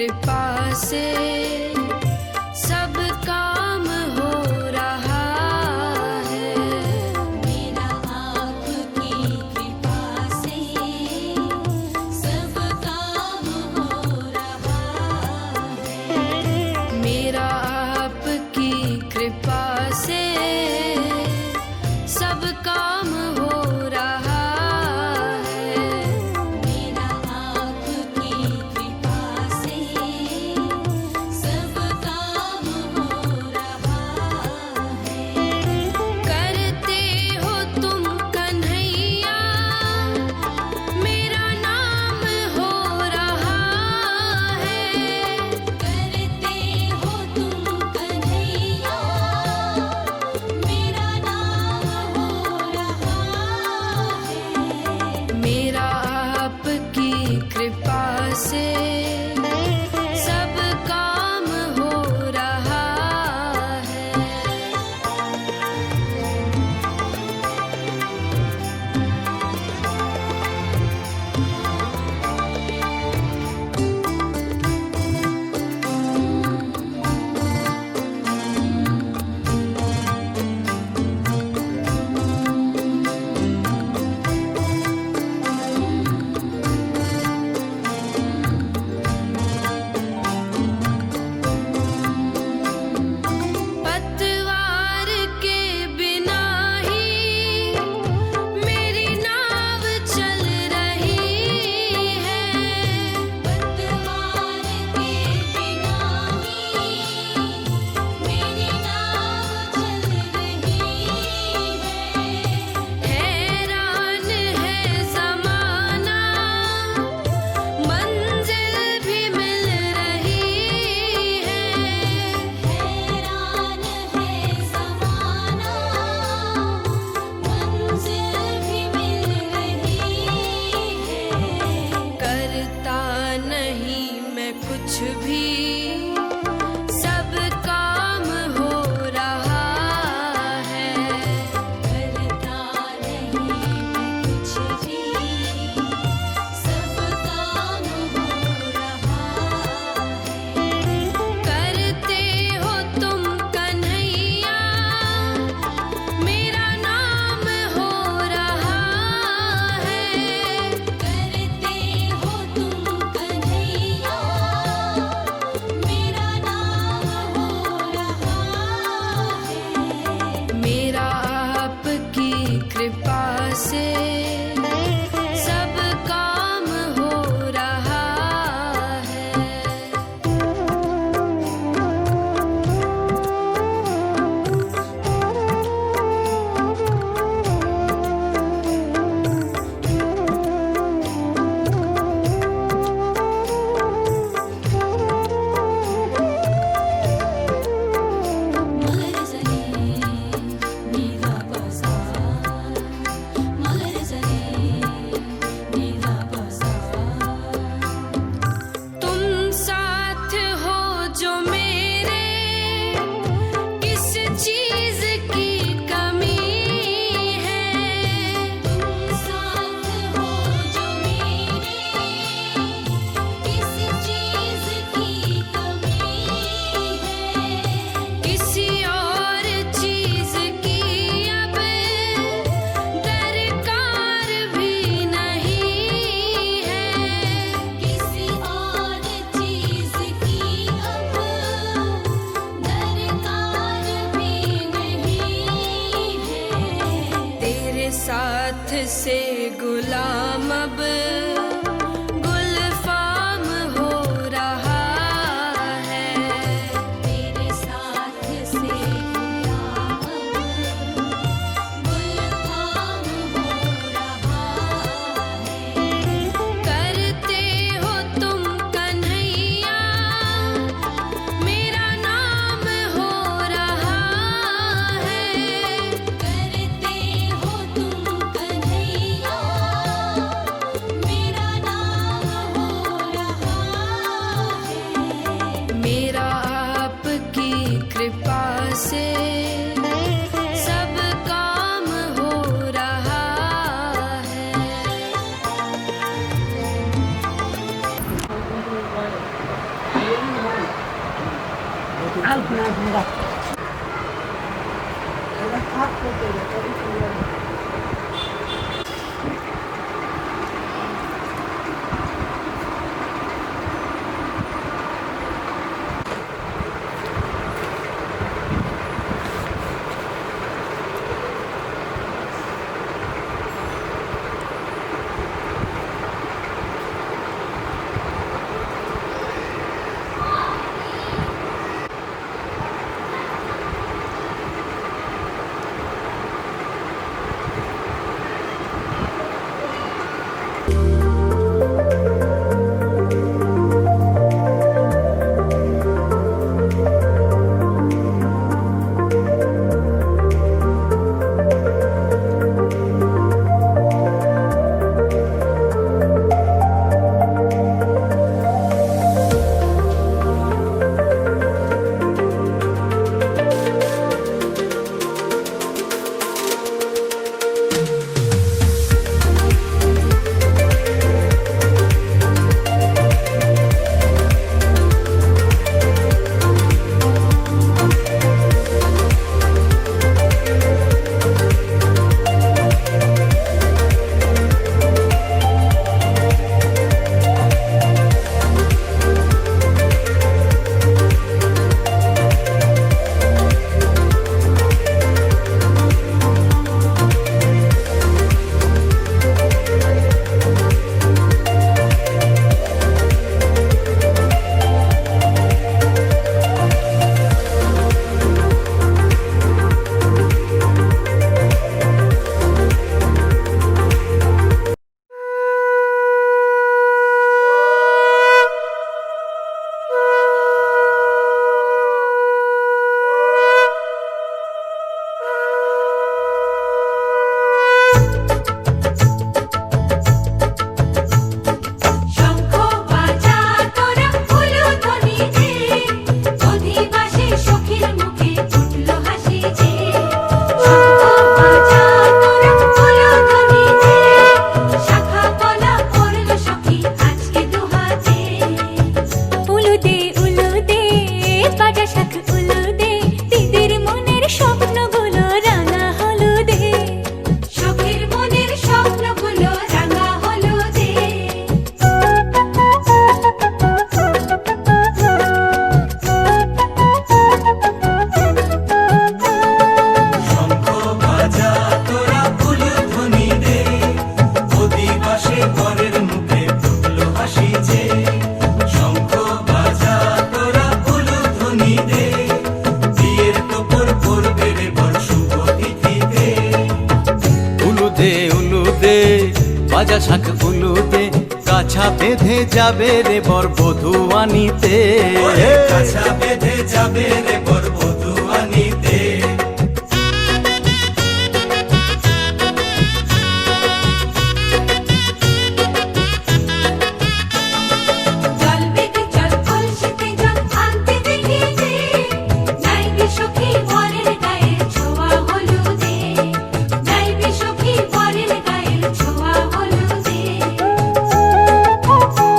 कृपा से सब काम हो रहा है। मेरा आपकी कृपा से सब काम हो रहा है। मेरा आपकी कृपा से सब काम हो रहा है। मेरा आपकी कृपा से सब काम हो रहा है। करते हो तुम कन्हैया मेरा नाम हो रहा है। करते हो तुम कन्हैया मेरा नाम हो रहा है। मेरा आपकी कृपा से सब काम हो रहा है। पतवार के बिना ही मेरी नाव चल रही है। पतवार के बिना ही मेरी नाव चल रही है। हैरान है ज़माना मंजिल भी मिल रही है। हैरान है ज़माना मंजिल भी मिल रही है। करता नहीं मैं कुछ भी सब काम हो रहा है। करता नहीं मैं कुछ भी सब काम हो रहा है। करते हो तुम कन्हैया मेरा नाम हो रहा है। करते हो तुम कन्हैया मेरा नाम हो रहा है। मेरा आपकी कृपा से सब काम हो रहा है। मगर जरे मेरा बसा मगर जरे मेरा बसा तुम साथ हो जो मेरे किस चीज की कमी है। तुम साथ हो जो मेरे किस चीज की कमी है। किसी और चीज की अब दरकार भी नहीं है। किसी और चीज की अब दरकार भी नहीं है। तेरे साथ से गुलाम अब गुलफाम हो रहा है। तेरे साथ से गुलाम गुलफाम हो रहा है। करते हो तुम कन्हैया मेरा नाम हो रहा है। करते हो तुम कन्हैया আলপনা রাখতে এটা হাত করতে শঙ্খ বাজা তোরা উলুধ্বনি দে অধিবাসী সখীর মুখে ফুটলো হাসি যে শঙ্খ বাজা তোরা উলুধ্বনি দে শাখা পলা পড়লো সখী আজকে দুহাতে উলুদে উলুদে বাজা শাখ উলুদে দিদির মনের স্বপ্নগুলো রাঙা হলুদে সখীর মনের স্বপ্নগুলো রাঙা হলুদে শঙ্খ বাজা তোরা উলুধ্বনি দে অধিবাসে পরের মুখে ফুটলো হাসি যে শঙ্খ বাজা তোরা উলুধ্বনি দে বিয়ের তোপর পড়বে রে বর শুভ তিথিতে উলুদে উলুদে বাজা শাখ উলুদে কাছা বেঁধে যাবে রে বর বধূ আনিতে ওরে কাছা বেঁধে যাবে রে বর বধূ আনিতে জল বেগে জল কলসিতে জল আনতে দেখি যে নাইবি সখী বরের গায়ের ছোঁয়া হলুদে নাইবি সখী বরের গায়ের ছোঁয়া হলুদে উলুদে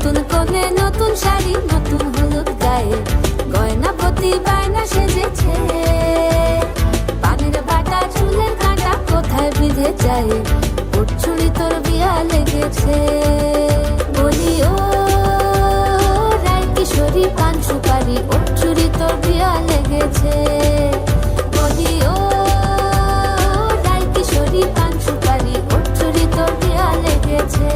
নতুন কোণে নতুন শাড়ি নতুন হলুদ গায়ে গয়না প্রতি বায়না সেজেছে পানের বাটা চুলের কাঁটা কোথায় বিঁধে যায় ওর চুড়ি তোর বিয়া লেগেছে বলি ও রায় কিশোরী পান সুপারি ওর চুড়ি তোর বিয়া লেগেছে বলি ও রায় কিশোরী পান সুপারি ওর চুড়ি তোর বিয়া লেগেছে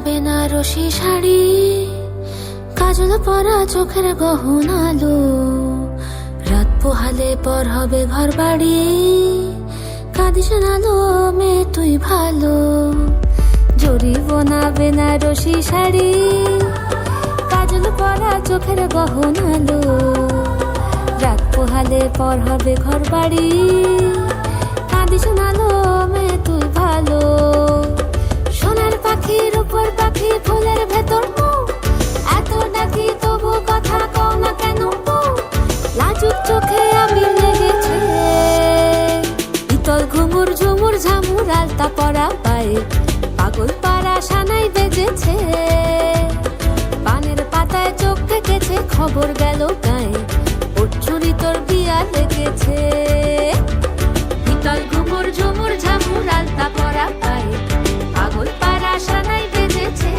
বেনারসি শাড়ি কাজল পরা চোখের গহনালো রাত পোহালে পর হবে ঘর বাড়ি কাঁদিস নালো মেয়ে তুই ভালো জরি বোনা বেনারসি শাড়ি কাজল পরা চোখের গহনালো রাত পোহালে পর হবে ঘর বাড়ি কাঁদিস নালো মেয়ে তুই ভালো সোনার পাখির উপর পাখি ফুলের ভেতর এত ডাকি তবু কথা কও না কেন লাজুক চোখে আমি লেগেছে ইতল ঘুমুর ঝুমুর ঝামুর আলতা পরা পায়ে পাগল পাড়া সানাই বেজেছে পানের পাতায় চোখ থেকেছে খবর গেল গায়ে ওর চুরি তোর বিয়া লেগেছে ইতল ঘুমুর ঝুমুর ঝামুর আলতা পরা পায়ে পাগল পাড়া সানাই বেজেছে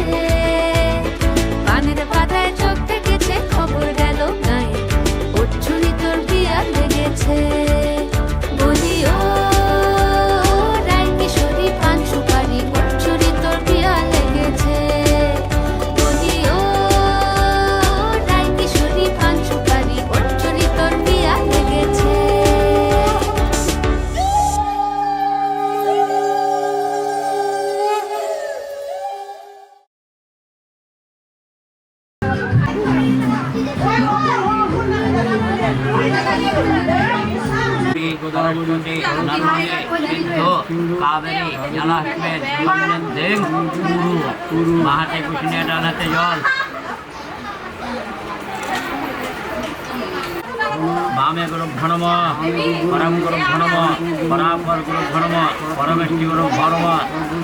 পানের পাতায় চোখ থেকেছে খবর গেল গায়ে ওর চুরি তোর বিয়া লেগেছে বলি ও রায় কিশোরী পান সুপারি ওর চুরি তোর বিয়া লেগেছে বলি ও রায় কিশোরী পান সুপারি ওর চুরি তোর বিয়া লেগেছে গোদাবরী নর্মদে সিন্ধু কাবেরী জলাস্মের দেং পুরু মাহাতে কুশিনে ডানাতে জল বামে গুরু ভণম পরম গুরু ভণম পরাপর গুরু ভণম পরমেষ্টি গুরু ভণম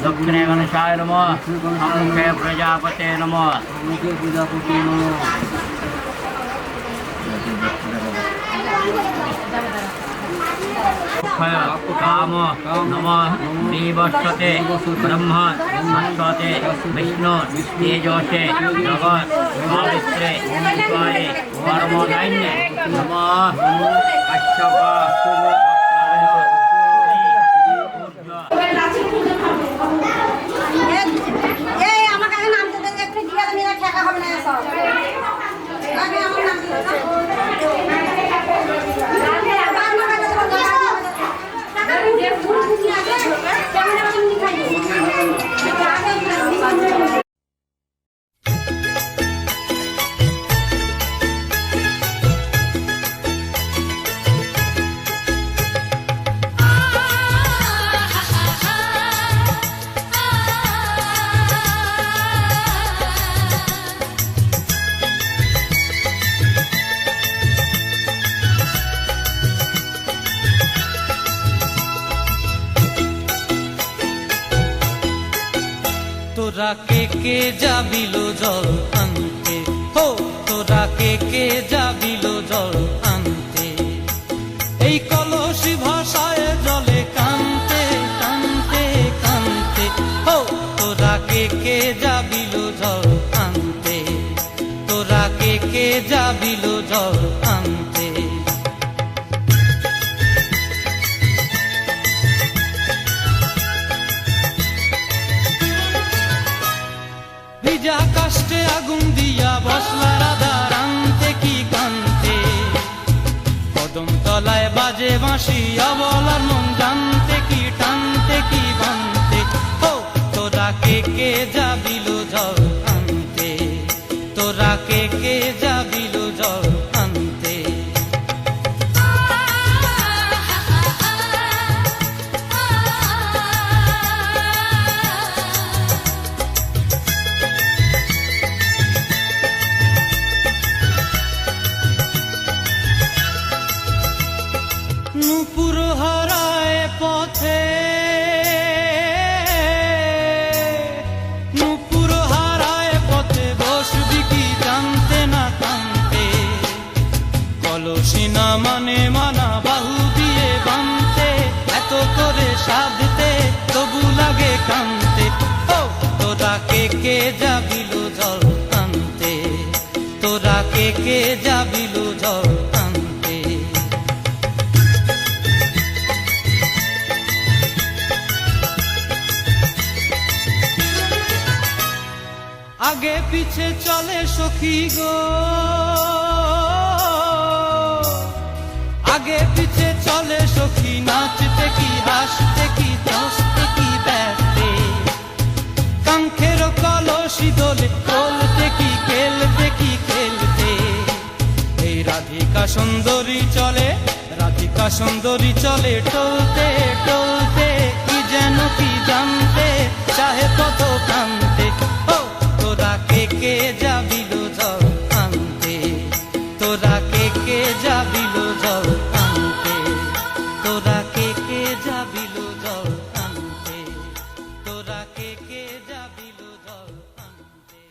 দক্ষিণে গণেশায় নম সম্মুখে প্রজাপতে নম काम नम देवस्वते ब्रह्म अश्वते विष्णु तेजोषे जगत सावित्रे शिवाय परमोदैन्ये नमः कश्यप তোরা কে যাবিল জল আনতে হো তোরা কে যাবিল জল আনতে এই কলসি ভাষায় জলে কানতে কানতে কানতে হো তোরা কে যাবিল জল আনতে তোরা কে যাবিল জল আনতে ভিজা কাষ্টে আগুন দিয়া বসলা রাধার আনতে কি কান্তে কদম তলায় বাজে বাঁশি অবলার মন জানতে কি টানতে কি বানতে হো তোরা সাধতে তবু লাগে কান্তে। ও তোরা কে যাবিল জল আনতে, তোরা কে যাবিল জল আনতে। আগে পিছে চলে সখী গো, আগে পিছে চলে সখী, নাচতে কি হাসতে কি দোস্তে কি ব্যাটে, কাঙ্ক্ষের কলসি দোলে বলতে কি খেলতে কি খেলতে। এই রাধিকা সুন্দরী চলে, রাধিকা সুন্দরী চলে টলতে টলতে, কি যেন কি জানতে চাহে কত প্রান্তে। ও তোরা কে যাবিল জল আনতে, তোরা কে যাবিল জল আনতে, তোরা কে যাবিল জল আনতে, তোরা কে যাবিল জল আনতে।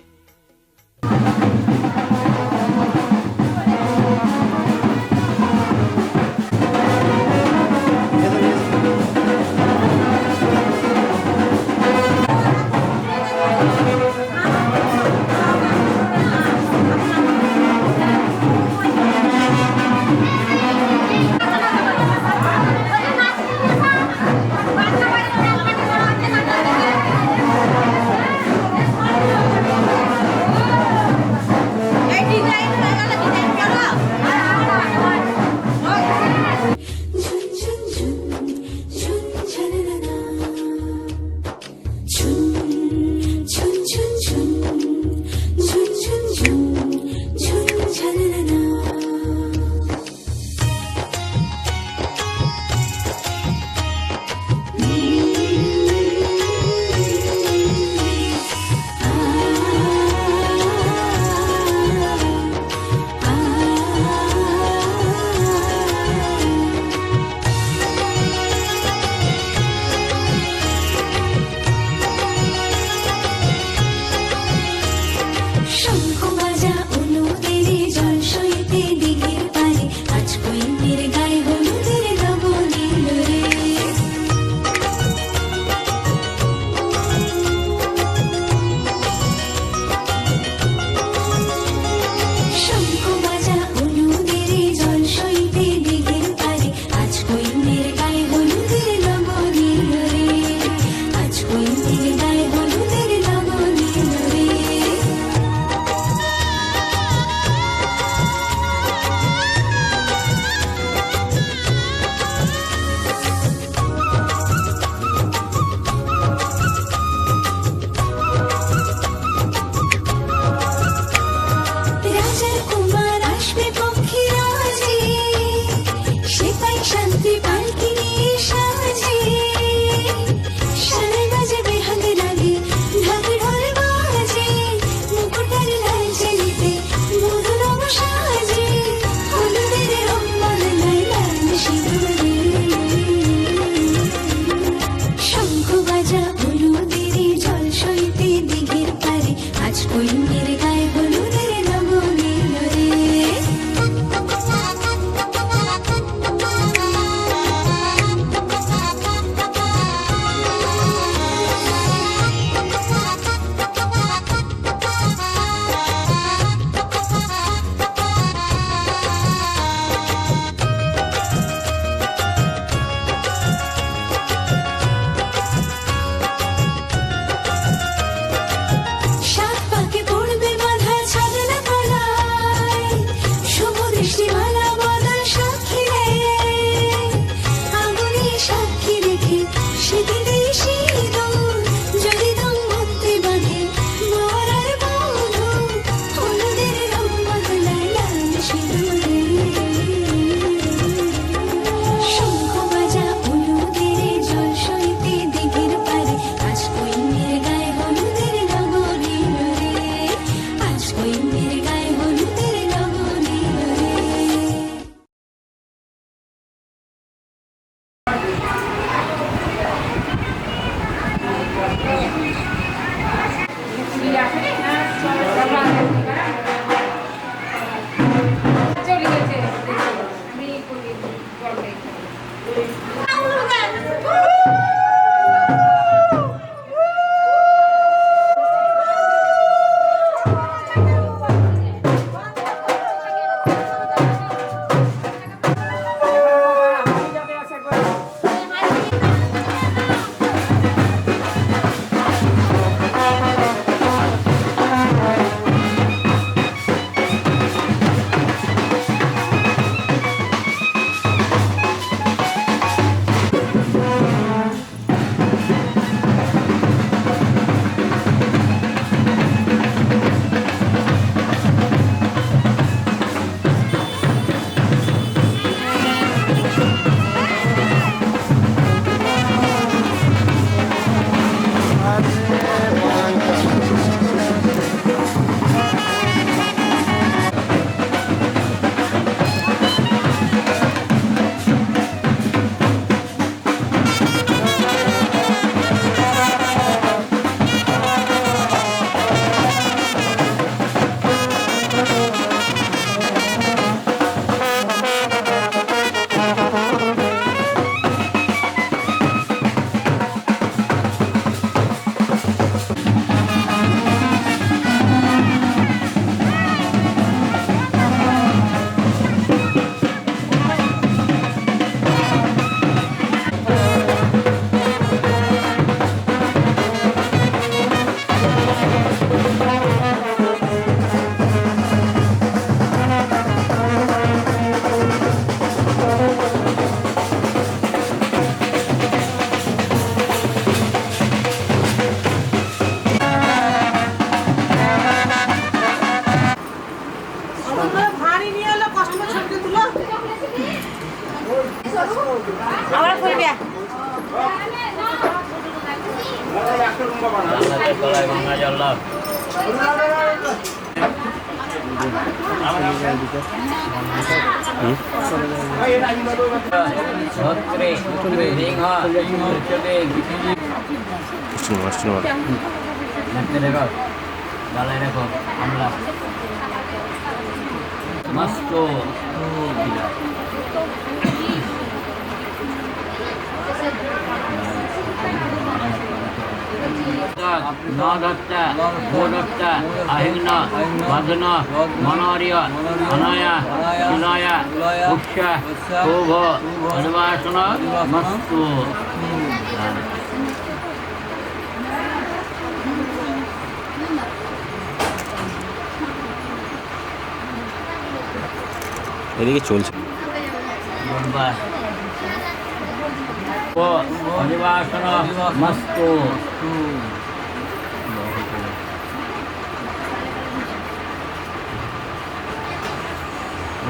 ভারী নিয়ে এলো কষ্ট করে ছবিটা তুলো আমরা করবি রান্নাতে কলাই গঙ্গা জল দাও। ধত্রে, সিংহ, ঋষভে, ধরতে দেখো, গলায় দেখো, আমলা। মস্ত নদত্তা গোদত্তা আহিংন ভগ্ন মনোরিয় অনয়া শিলয়া উৎসা শোভ অনিবাসন মস্তু। এদিকে চলছে। অনিবাসন মস্তু।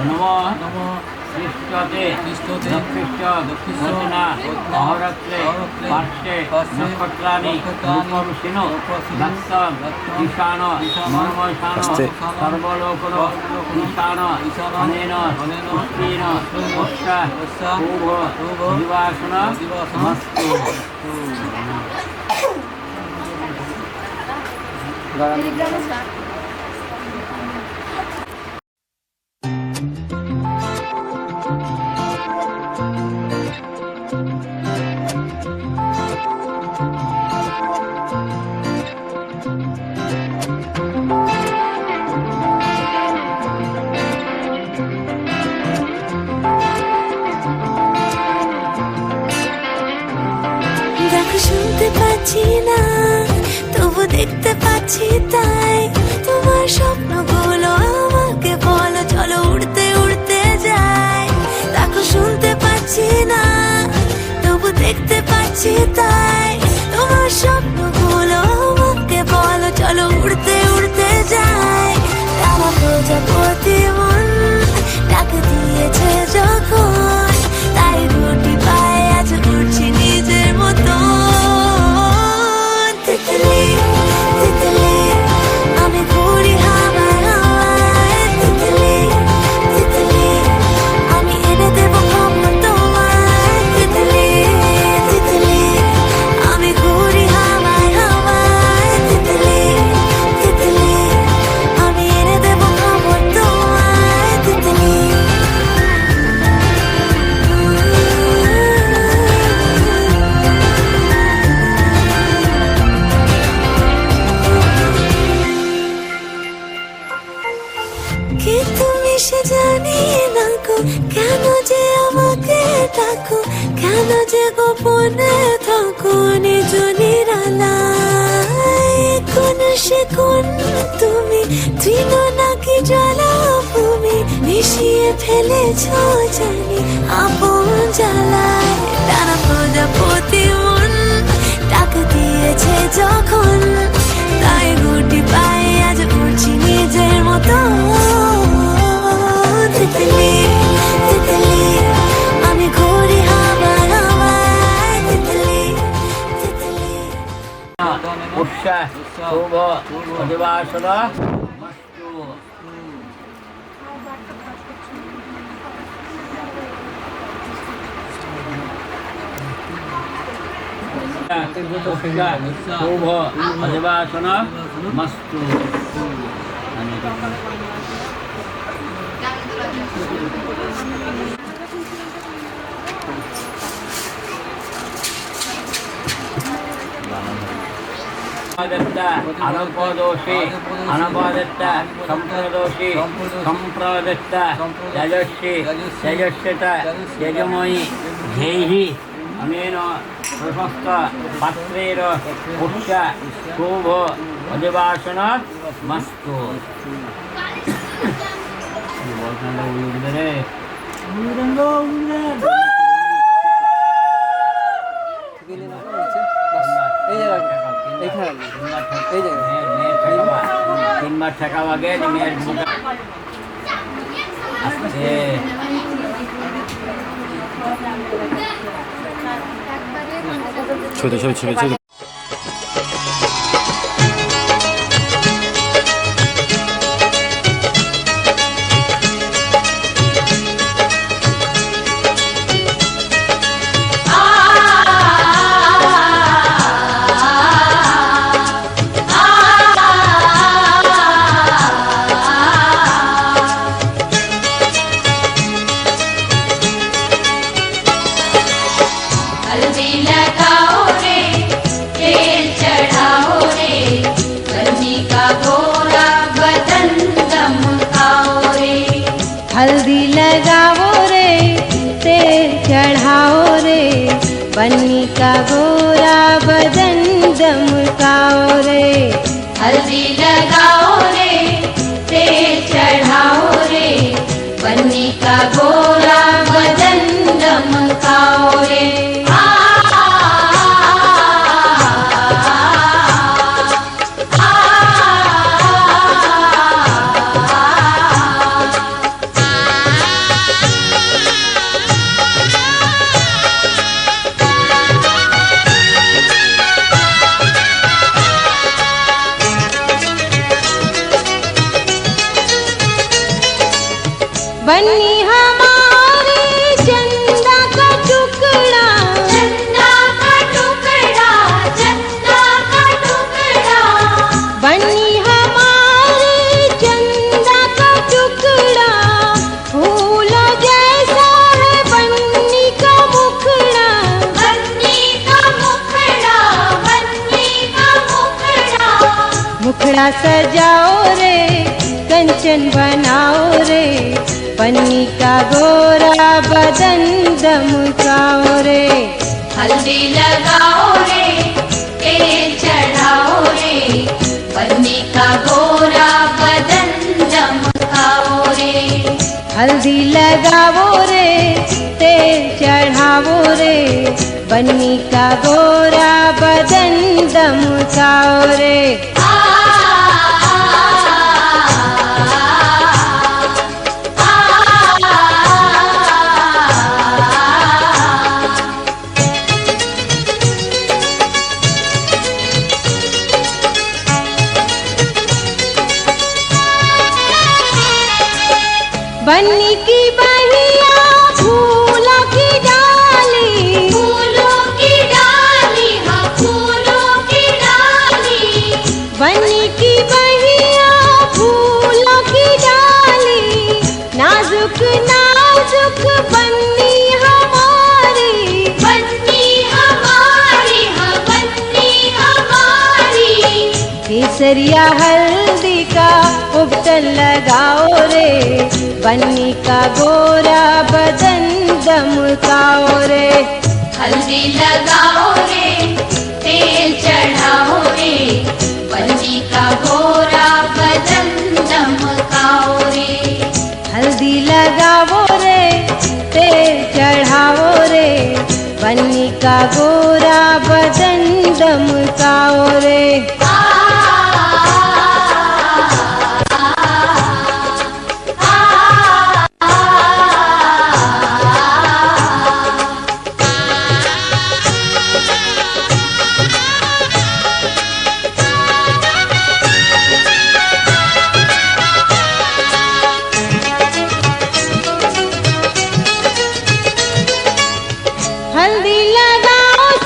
নমঃ কৃষ্ণতে দক্ষিষ্য রচনা অহরত্রে পার্শ্বে নক্ষত্রাণি রূপমসিনো দত্তম ঈশান মর্মশান সর্বলোকন ঈশান অনেন পুষ্টিন বর্ষা শুভ দিবাসন মস্তু। দেখো শুনতে পাচ্ছি না তবু দেখতে পাচ্ছি তাই তোমার স্বপ্নগুলো আমাকে বলো চলো উড়তে উড়তে যাই। দেখো শুনতে পাচ্ছি না তবু দেখতে পাচ্ছি তাই তোমার স্বপ্নগুলো আমাকে বলো চলো উড়তে উড়তে যাই। আমার প্রজাপতি মন ডাক দিয়েছে যখন তাই রুটি পায়ে আজ উঠছি নিজের মতো। তিতলি তিতলি আমি ঘুরি হাওয়ায় হাওয়ায়। তিতলি তিতলি আমি এনে দেবো খবর তোমায়। তিতলি তিতলি আমি ঘুরি হাওয়ায় হাওয়ায়। তিতলি তিতলি আমি এনে দেবো খবর তোমায়। তিতলি কে তুমি সে জানি না গো কেন যে আমাকে ডাকো কেন যে গোপনে থাকো নিজ নিরালায়। কোন সে কোন তুমি তৃণ নাকি জলাভূমি মিশিয়ে ফেলেছ জানি আপন জ্বালায়। তারা প্রজাপতি মন ডাক দিয়েছে যখন তাই গুটি পায়ে আজ উঠছি নিজের মতো। তিতলি তিতলি আমি ঘুরি হাওয়ায় হাওয়ায়। তিতলি তিতলি উৎসা শুভ অধিবাসন মস্তু। উৎসা শুভ অধিবাসন মস্তু। अनपदोषी अनपदत्त संप्रदोषी संप्रदत्त तेजस्वी तेजस्विता तेजमयी धेहि अनेन प्रशस्त पात्रेर पुष्या शोभ अधिवासनात् मस्तु তিনবার ঠেকাও আগে মেয়ের মুখে আস্তে हल्दी लगाओ रे तेल चढ़ाओ रे बन्नी का गोरा बदन दमकाओ रे हल्दी लगाओ रे तेल चढ़ाओ रे बन्नी का गोरा बदन दमकाओ रे हल्दी लगाओ रे तेल चढ़ाओ रे बन्नी का गोरा बदन दमकाओ रे बन्नी हमारे चंदा का टुकड़ा चंदा का टुकड़ा चंदा का टुकड़ा बन्नी हमारे चंदा का टुकड़ा फूलों जैसा है बन्नी का मुखड़ा बन्नी का मुखड़ा बन्नी का मुखड़ा मुखड़ा सजाओ रे कंचन बनाओ रे बन्नी का गोरा बदन दमकाओ रे हल्दी लगाओ रे तेल चढ़ाओ रे बन्नी का गोरा बदन दमकाओ रे हल्दी लगाओ रे तेल चढ़ाओ रे बन्नी का गोरा बदन दमकाओ रे बन्नी की बहिया फूलों की डाली फूलों की डाली हाँ फूलों की डाली बन्नी की बहिया फूलों की डाली नाजुक नाजुक बन्नी हमारी बन्नी हमारी हाँ बन्नी हमारी केसरिया हल्दी का उबटन लगाओ रे बन्नी का गोरा बदन दमकाओ रे हल्दी लगाओ रे तेल चढ़ाओ रे बन्नी का गोरा बदन दमकाओ रे हल्दी लगाओ रे तेल चढ़ाओ रे बन्नी का गोरा बदन दमकाओ रे हल्दी लगाओ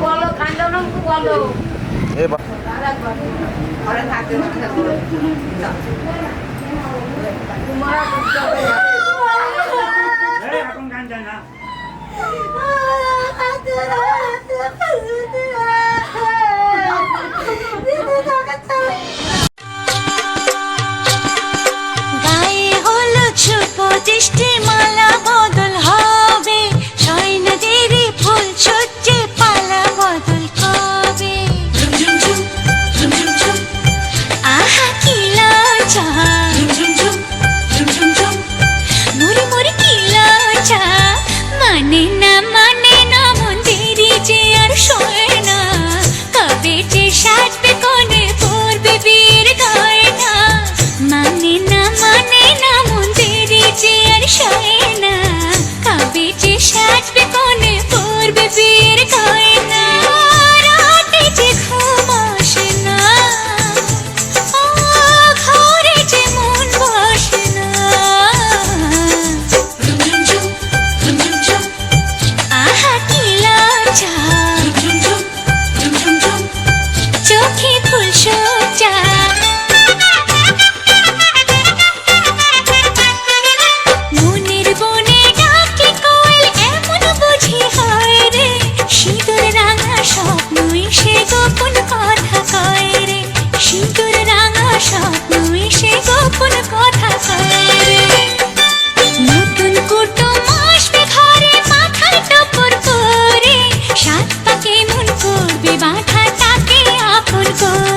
বলো কান্দ না বলো ঘরে থাকতে এখন গান যায় না গায়ে হলো ছোপ দৃষ্টি মালা বদল হবে সৈন্যদেরই ফুল সজ্জে পালা বদল কবে আহা কি লজ্জা মুড়ি মুড়ি কি লজ্জা মানে না মন্দিরে যে আর শোয় না কবে যে সাজবে কোণে পড়বে বীর গয়না মানে না মন্দিরে যে আর শোয় না কবে যে সাজবে কোণে পড়বে বীর গয়না রাতে যে ঘুম আসে না ও ঘরে যে মন বসে না আহা কি লজ্জা চোখে ফুল সজ্জা মনের বনে ডাকে কোয়েল এমন বুঝি হয় রে সিঁদুর রাঙা স্বপ্ন এসে গোপন কথা কয় রে সিঁদুর রাঙা স্বপ্ন এসে গোপন কথা কয় রে নতুন কুটুম আসবে ঘরে মাথায় টপর করে সাত পাকে মন করবে বাঁধা তাকে আপন করে